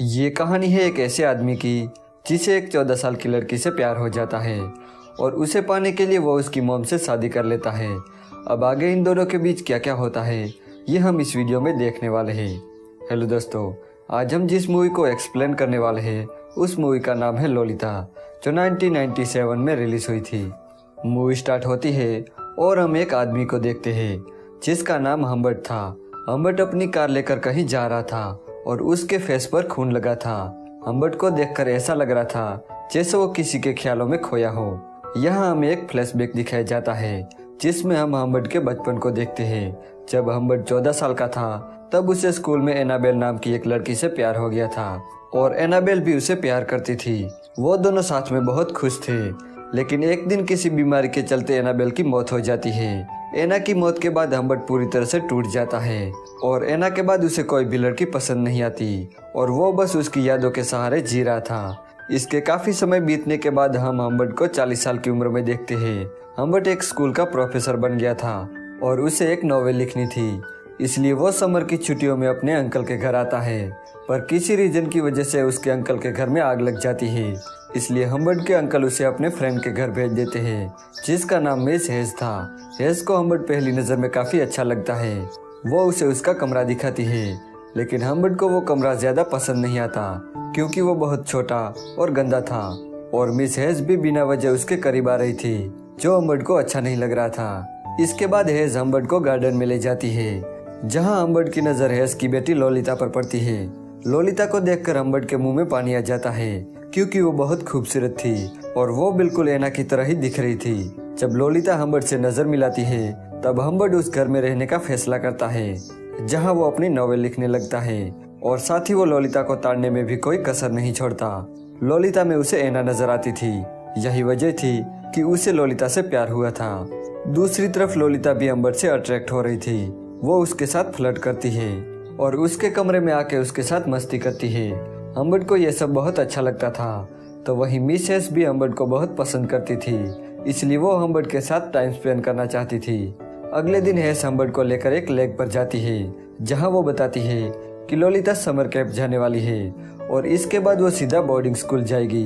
ये कहानी है एक ऐसे आदमी की जिसे एक 14 साल की लड़की से प्यार हो जाता है और उसे पाने के लिए वो उसकी मॉम से शादी कर लेता है। अब आगे इन दोनों के बीच क्या क्या होता है ये हम इस वीडियो में देखने वाले हैं। हेलो दोस्तों, आज हम जिस मूवी को एक्सप्लेन करने वाले हैं उस मूवी का नाम है लोलिता, जो 1997 में रिलीज हुई थी। मूवी स्टार्ट होती है और हम एक आदमी को देखते हैं जिसका नाम हम्बर्ट था। हम्बर्ट अपनी कार लेकर कहीं जा रहा था और उसके फेस पर खून लगा था। हम्बर्ट को देखकर ऐसा लग रहा था जैसे वो किसी के ख्यालों में खोया हो। यहाँ हमें एक फ्लैशबैक दिखाया जाता है जिसमें हम हम्बर्ट के बचपन को देखते हैं। जब हम्बर्ट 14 साल का था तब उसे स्कूल में एनाबेल नाम की एक लड़की से प्यार हो गया था और एनाबेल भी उसे प्यार करती थी। वो दोनों साथ में बहुत खुश थे, लेकिन एक दिन किसी बीमारी के चलते एनाबेल की मौत हो जाती है। एना की मौत के बाद हम्बर्ट पूरी तरह से टूट जाता है और एना के बाद उसे कोई भी लड़की पसंद नहीं आती और वो बस उसकी यादों के सहारे जी रहा था। इसके काफी समय बीतने के बाद हम हम्बर्ट को 40 साल की उम्र में देखते हैं। हम्बर्ट एक स्कूल का प्रोफेसर बन गया था और उसे एक नॉवेल लिखनी थी, इसलिए वो समर की छुट्टियों में अपने अंकल के घर आता है। पर किसी रीजन की वजह से उसके अंकल के घर में आग लग जाती है, इसलिए हम्बर्ट के अंकल उसे अपने फ्रेंड के घर भेज देते हैं जिसका नाम मिस हेज था। हेज को हम्बर्ट पहली नज़र में काफ़ी अच्छा लगता है। वो उसे उसका कमरा दिखाती है, लेकिन हम्बर्ट को वो कमरा ज़्यादा पसंद नहीं आता क्योंकि वो बहुत छोटा और गंदा था और मिस हेज भी बिना वजह उसके करीब आ रही थी, जो हम्बर्ट को अच्छा नहीं लग रहा था। इसके बाद हेज हम्बर्ट को गार्डन में ले जाती है जहाँ हम्बर्ट की नज़र हेज की बेटी लोलिता पर पड़ती है। लोलिता को देखकर हम्बर्ट के मुंह में पानी आ जाता है क्योंकि वो बहुत खूबसूरत थी और वो बिल्कुल एना की तरह ही दिख रही थी। जब लोलिता हम्बर्ट से नजर मिलाती है तब हम्बर्ट उस घर में रहने का फैसला करता है जहां वो अपनी नॉवेल लिखने लगता है और साथ ही वो लोलिता को ताड़ने में भी कोई कसर नहीं छोड़ता। लोलिता में उसे एना नजर आती थी, यही वजह थी कि उसे लोलिता से प्यार हुआ था। दूसरी तरफ लोलिता भी हम्बर्ट से अट्रैक्ट हो रही थी। वो उसके साथ फ्लर्ट करती है और उसके कमरे में आके उसके साथ मस्ती करती है। हम्बर्ट को यह सब बहुत अच्छा लगता था। तो वहीं मिस हेज भी हम्बर्ट को बहुत पसंद करती थी, इसलिए वो हम्बर्ट के साथ टाइम स्पेंड करना चाहती थी। अगले दिन हेज हम्बर्ट को लेकर एक लेक पर जाती है जहां वो बताती है कि लोलिता समर कैंप जाने वाली है और इसके बाद वो सीधा बोर्डिंग स्कूल जाएगी।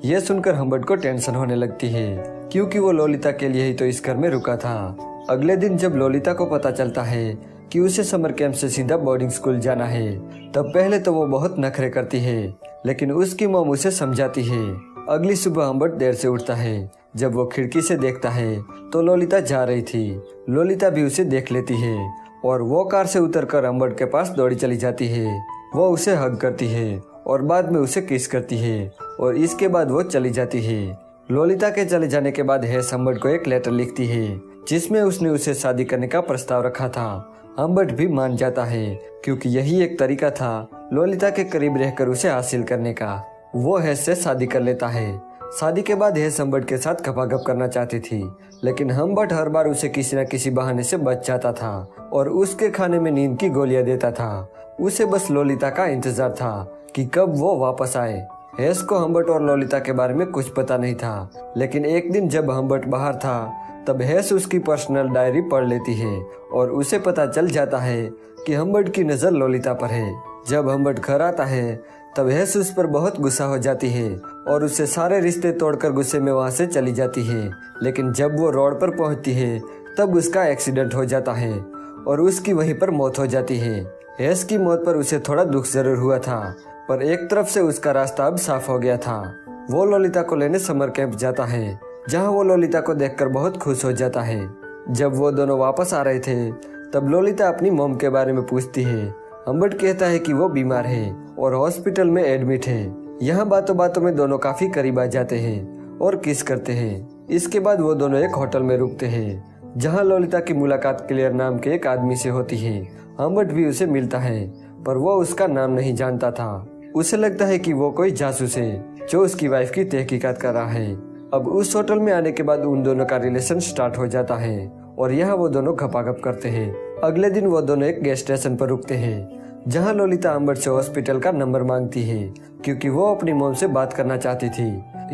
यह सुनकर हम्बर्ट को टेंशन होने लगती है क्योंकि वो लोलिता के लिए ही तो इस घर में रुका था। अगले दिन जब लोलिता को पता चलता है कि उसे समर कैंप से सीधा बोर्डिंग स्कूल जाना है तब पहले तो वो बहुत नखरे करती है, लेकिन उसकी मॉम उसे समझाती है। अगली सुबह हम्बर्ट देर से उठता है। जब वो खिड़की से देखता है तो लोलिता जा रही थी। लोलिता भी उसे देख लेती है और वो कार से उतरकर हम्बर्ट के पास दौड़ी चली जाती है। वो उसे हग करती है और बाद में उसे किस करती है और इसके बाद वो चली जाती है। लोलिता के चले जाने के बाद हेज हम्बर्ट को एक लेटर लिखती है जिसमें उसने उसे शादी करने का प्रस्ताव रखा था। हम्बर्ट भी मान जाता है क्योंकि यही एक तरीका था लोलिता के करीब रहकर उसे हासिल करने का। वो हेज से शादी कर लेता है। शादी के बाद हेज हम्बर्ट के साथ गपागप करना चाहती थी, लेकिन हम्बर्ट हर बार उसे किसी न किसी बहाने से बच जाता था और उसके खाने में नींद की गोलियां देता था। उसे बस लोलिता का इंतजार था कि कब वो वापस आए। हेज को हम्बर्ट और लोलिता के बारे में कुछ पता नहीं था, लेकिन एक दिन जब हम्बर्ट बाहर था तब हेज उसकी पर्सनल डायरी पढ़ लेती है और उसे पता चल जाता है कि हम्बर्ट की नज़र लोलिता पर है। जब हम्बर्ट घर आता है तब हेज उस पर बहुत गुस्सा हो जाती है और उसे सारे रिश्ते तोड़कर गुस्से में वहाँ से चली जाती है। लेकिन जब वो रोड पर पहुँचती है तब उसका एक्सीडेंट हो जाता है और उसकी वहीं पर मौत हो जाती है। हेज की मौत पर उसे थोड़ा दुख जरूर हुआ था, पर एक तरफ से उसका रास्ता अब साफ हो गया था। वो लोलिता को लेने समर कैंप जाता है जहाँ वो लोलिता को देखकर बहुत खुश हो जाता है। जब वो दोनों वापस आ रहे थे तब लोलिता अपनी मॉम के बारे में पूछती है। हम्बर्ट कहता है कि वो बीमार है और हॉस्पिटल में एडमिट है। यहाँ बातों बातों में दोनों काफी करीब आ जाते हैं और किस करते हैं। इसके बाद वो दोनों एक होटल में रुकते हैं जहाँ लोलिता की मुलाकात क्लेयर नाम के एक आदमी से होती है। हम्बर्ट भी उसे मिलता है, पर वो उसका नाम नहीं जानता था। उसे लगता है कि वो कोई जासूस है जो उसकी वाइफ की तहकीकात कर रहा है। अब उस होटल में आने के बाद उन दोनों का रिलेशन स्टार्ट हो जाता है और यहाँ वो दोनों गपागप करते हैं। अगले दिन वो दोनों एक गैस स्टेशन पर रुकते हैं जहाँ लोलिता हम्बर्ट से हॉस्पिटल का नंबर मांगती है क्योंकि वो अपनी मॉम से बात करना चाहती थी।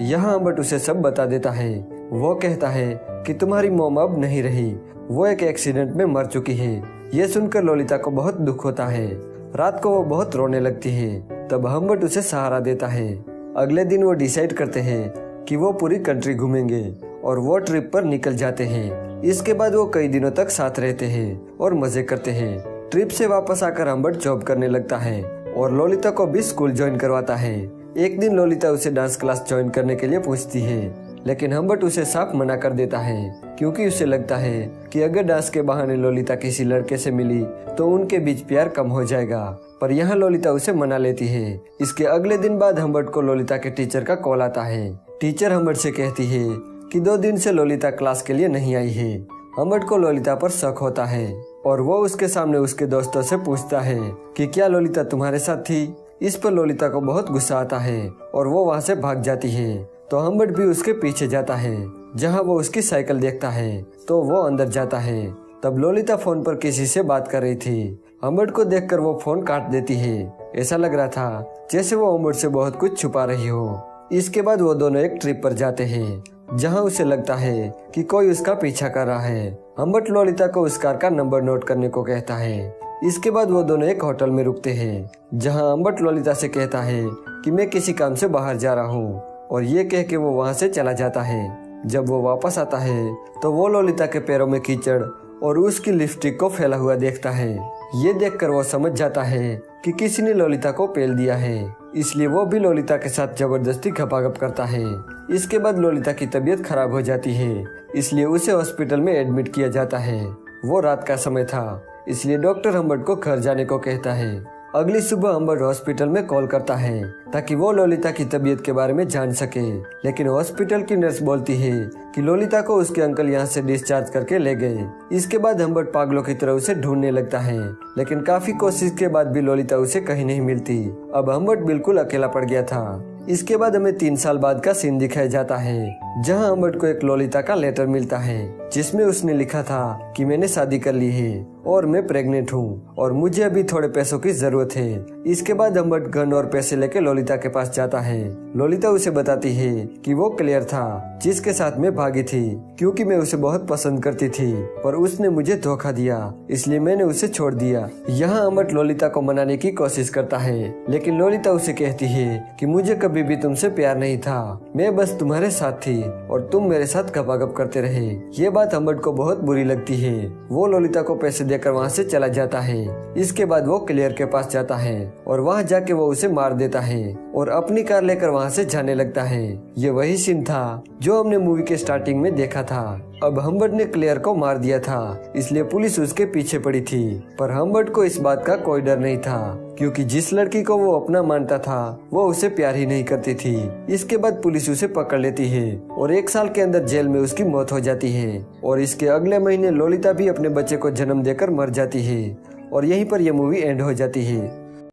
यहाँ हम्बर्ट उसे सब बता देता है। वो कहता है कि तुम्हारी मॉम अब नहीं रही, वो एक एक्सीडेंट में मर चुकी है। ये सुनकर लोलिता को बहुत दुख होता है। रात को वो बहुत रोने लगती है। तब हम्बर्ट उसे सहारा देता है। अगले दिन वो डिसाइड करते हैं कि वो पूरी कंट्री घूमेंगे और वो ट्रिप पर निकल जाते हैं। इसके बाद वो कई दिनों तक साथ रहते हैं और मजे करते हैं। ट्रिप से वापस आकर हम्बर्ट जॉब करने लगता है और लोलिता को भी स्कूल ज्वाइन करवाता है। एक दिन लोलिता उसे डांस क्लास ज्वाइन करने के लिए पूछती है, लेकिन हम्बर्ट उसे साफ मना कर देता है क्योंकि उसे लगता है कि अगर डांस के बहाने लोलिता किसी लड़के से मिली तो उनके बीच प्यार कम हो जाएगा। पर यहाँ लोलिता उसे मना लेती है। इसके अगले दिन बाद हम्बर्ट को लोलिता के टीचर का कॉल आता है। टीचर हम्बर्ट से कहती है कि 2 दिन से लोलिता क्लास के लिए नहीं आई है। हम्बर्ट को लोलिता पर शक होता है और वो उसके सामने उसके दोस्तों से पूछता है कि क्या लोलिता तुम्हारे साथ थी। इस पर लोलिता को बहुत गुस्सा आता है और वो वहाँ से भाग जाती है। तो हम्बर्ट भी उसके पीछे जाता है। जहाँ वो उसकी साइकिल देखता है तो वो अंदर जाता है। तब लोलिता फोन पर किसी से बात कर रही थी। हम्बर्ट को देखकर वो फोन काट देती है। ऐसा लग रहा था जैसे वो हम्बर्ट से बहुत कुछ छुपा रही हो। इसके बाद वो दोनों एक ट्रिप पर जाते हैं जहाँ उसे लगता है कि कोई उसका पीछा कर रहा है। हम्बर्ट लोलिता को उस कार का नंबर नोट करने को कहता है। इसके बाद वो दोनों एक होटल में रुकते हैं जहाँ हम्बर्ट लोलिता से कहता है कि मैं किसी काम से बाहर जा रहा हूँ और ये कह के वो वहाँ से चला जाता है। जब वो वापस आता है तो वो लोलिता के पैरों में कीचड़ और उसकी लिपस्टिक को फैला हुआ देखता है। ये देखकर वो समझ जाता है कि किसी ने लोलिता को पेल दिया है, इसलिए वो भी लोलिता के साथ जबरदस्ती घपाघप करता है। इसके बाद लोलिता की तबीयत खराब हो जाती है, इसलिए उसे हॉस्पिटल में एडमिट किया जाता है। वो रात का समय था, इसलिए डॉक्टर हम्बर्ट को घर जाने को कहता है। अगली सुबह हम्बर्ट हॉस्पिटल में कॉल करता है ताकि वो लोलिता की तबीयत के बारे में जान सके, लेकिन हॉस्पिटल की नर्स बोलती है कि लोलिता को उसके अंकल यहाँ से डिस्चार्ज करके ले गए। इसके बाद हम्बर्ट पागलों की तरह उसे ढूंढने लगता है, लेकिन काफी कोशिश के बाद भी लोलिता उसे कहीं नहीं मिलती। अब हम्बर्ट बिल्कुल अकेला पड़ गया था। इसके बाद हमें 3 साल बाद का सीन दिखाया जाता है जहां हम्बर्ट को एक लोलिता का लेटर मिलता है जिसमें उसने लिखा था कि मैंने शादी कर ली है और मैं प्रेग्नेंट हूँ और मुझे अभी थोड़े पैसों की जरूरत है। इसके बाद हम्बर्ट गन और पैसे लेके लोलिता के पास जाता है। लोलिता उसे बताती है कि वो क्लेयर था जिसके साथ मैं भागी थी क्योंकि मैं उसे बहुत पसंद करती थी, पर उसने मुझे धोखा दिया इसलिए मैंने उसे छोड़ दिया। यहाँ हम्बर्ट लोलिता को मनाने की कोशिश करता है, लेकिन लोलिता उसे कहती है कि मुझे कभी भी तुमसे प्यार नहीं था, मैं बस तुम्हारे साथ थी और तुम मेरे साथ गपागप करते रहे। ये बात हम्बर्ट को बहुत बुरी लगती है। वो लोलिता को पैसे देकर वहाँ से चला जाता है। इसके बाद वो क्लेयर के पास जाता है और वहाँ जाके वो उसे मार देता है और अपनी कार लेकर वहाँ से जाने लगता है। ये वही सीन था जो हमने मूवी के स्टार्टिंग में देखा था। अब हम्बर्ट ने क्लेयर को मार दिया था, इसलिए पुलिस उसके पीछे पड़ी थी, पर हम्बर्ट को इस बात का कोई डर नहीं था क्योंकि जिस लड़की को वो अपना मानता था वो उसे प्यार ही नहीं करती थी। इसके बाद पुलिस उसे पकड़ लेती है और 1 साल के अंदर जेल में उसकी मौत हो जाती है और इसके अगले महीने लोलिता भी अपने बच्चे को जन्म देकर मर जाती है और यहीं पर यह मूवी एंड हो जाती है।